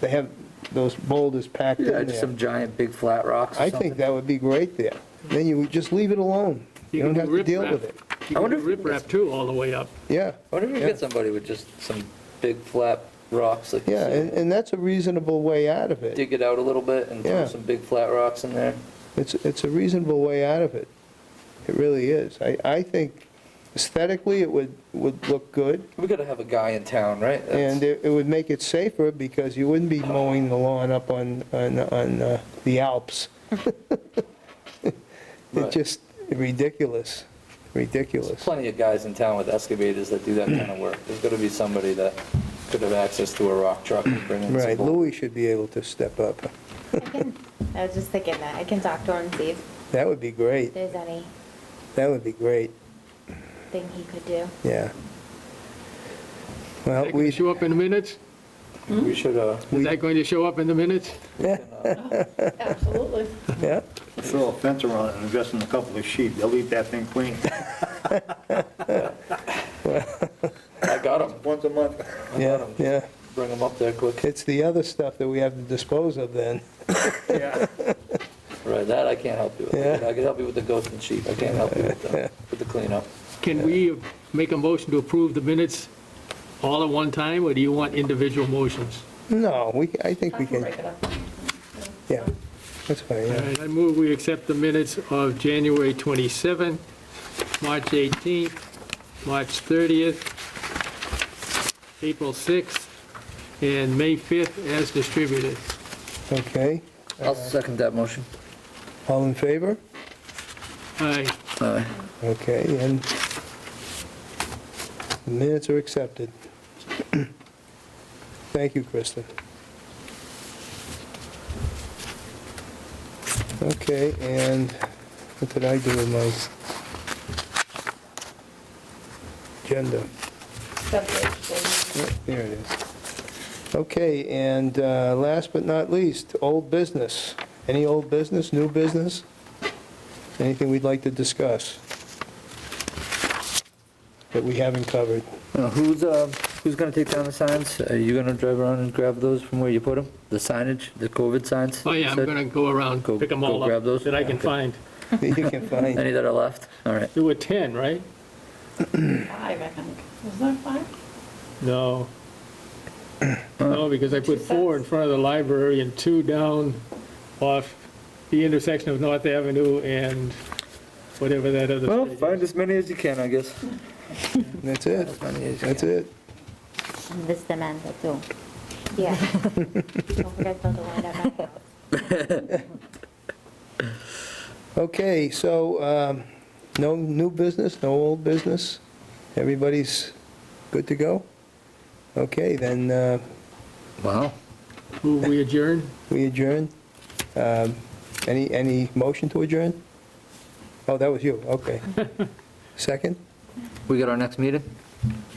they have those boulders packed in yeah, there. just some giant big flat rocks or I something. think that would be great there. Then you would just leave it alone. You can don't do have to deal riprap. with it. You I wonder can do if- riprap too, all the way up. Yeah, I wonder if you Yeah. get somebody with just some big flat rocks, like you Yeah, said. and that's a reasonable way out of it. Dig it out a little bit and Yeah. throw some big flat rocks in there. It's a reasonable way out of it. It really is. I think aesthetically, it would look good, We gotta have a guy in town, right? and it would make it safer, because you wouldn't be mowing the lawn up on the Alps. Right. It's just ridiculous, ridiculous. Plenty of guys in town with excavators that do that kind of work. There's gotta be somebody that could have access to a rock truck and bring in some Right, bulk. Louis should be able to step up. I was just thinking that. I can talk to him and see if That would be great. there's anything That would be great, he could do. yeah. Well, Is that going we, to show up in the minutes? We should, Is that going to show up in the minutes? Absolutely. yeah, Throw a fence around it and invest in a couple of sheep, they'll eat that thing clean, I got him. once a month. yeah, yeah. Bring him up there quick. It's the other stuff that we have to dispose of then. Yeah. Right, that I can't help you with. Yeah. I can help you with the ghost and sheep. I can't help you with the cleanup. Can we make a motion to approve the minutes all at one time, or do you want individual motions? No, I think we I can can, break it up. yeah, that's fine, All yeah. right, I move we accept the minutes of January 27th, March 18th, March 30th, April 6th, and May 5th as distributed. Okay, I'll second that motion. all in favor? Aye. Okay, and the minutes are accepted. Thank you, Kristen. Okay, and what did I do with my agenda? Septic, There it is. Okay, and last but not least, old business. Any old business, new business? Anything we'd like to discuss that we haven't covered? Who's gonna take down the signs? Are you gonna drive around and grab those from where you put them? The signage, the COVID signs? Oh, yeah, you I'm said? going to go around, Go- pick them go all grab up those? that I can Okay. find. You can find. Any that are left? All right. There were 10, right? 5, I think. Was there 5? No. No, because I put 4 in front of the library and 2 down off the intersection of North Avenue and whatever that other Well, street find is. as many as you can, I guess. That's it, As many as you that's can. it. And this Amanda too. Yeah. Don't forget about the one that back out. Okay, so, no new business, no old business? Everybody's good to go? Okay, then Wow. Move we adjourn? we adjourn. Any motion to adjourn? Oh, that was you, okay. Second? We got our next meeting?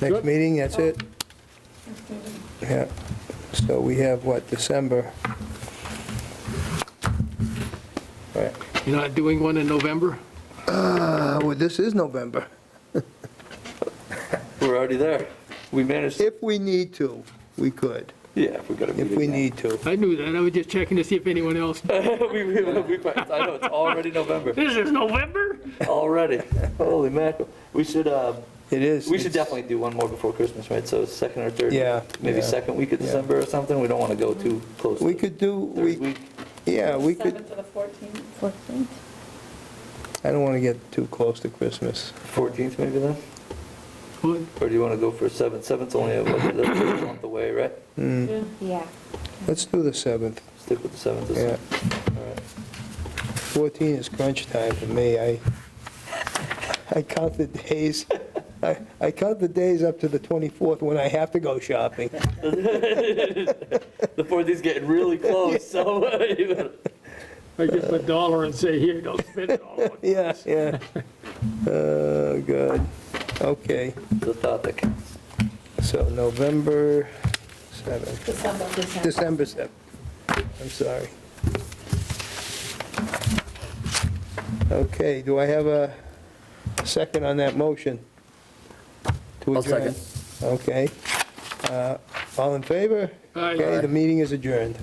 Next meeting, that's it? Yeah, so we have what, December? Right. You're not doing one in November? Well, this is November. We're already there. We managed, If we need to, we could, yeah, if we got a meeting. if we now. need to. I knew that, I was just checking to see if anyone else. I know, it's already November. This is November? Already. Holy mackerel. We should, It is. we should it's- definitely do one more before Christmas, right? So second or third? Yeah, Maybe yeah, second week of yeah. December or something? We don't want to go too close. We to could do, Third week? yeah, we could, 7th to the 14th. 14th. I don't want to get too close to Christmas. 14th maybe then? What? Or do you want to go for 7th? 7th's only a month away, right? Yeah. Yeah. Let's do the 7th, Stick with the 7th. yeah. All right. 14 is crunch time for me. I count the days, I count the days up to the 24th when I have to go shopping. The 14th's getting really close, so you gotta- I just put dollar and say, here, don't spend it all. Yeah, yeah. Oh, good. Okay, the thought that counts. so November 7th, December. December 7th. I'm sorry. Okay, do I have a second on that motion? To I'll adjourn? second. Okay. All in favor? Aye. Okay, the meeting is adjourned.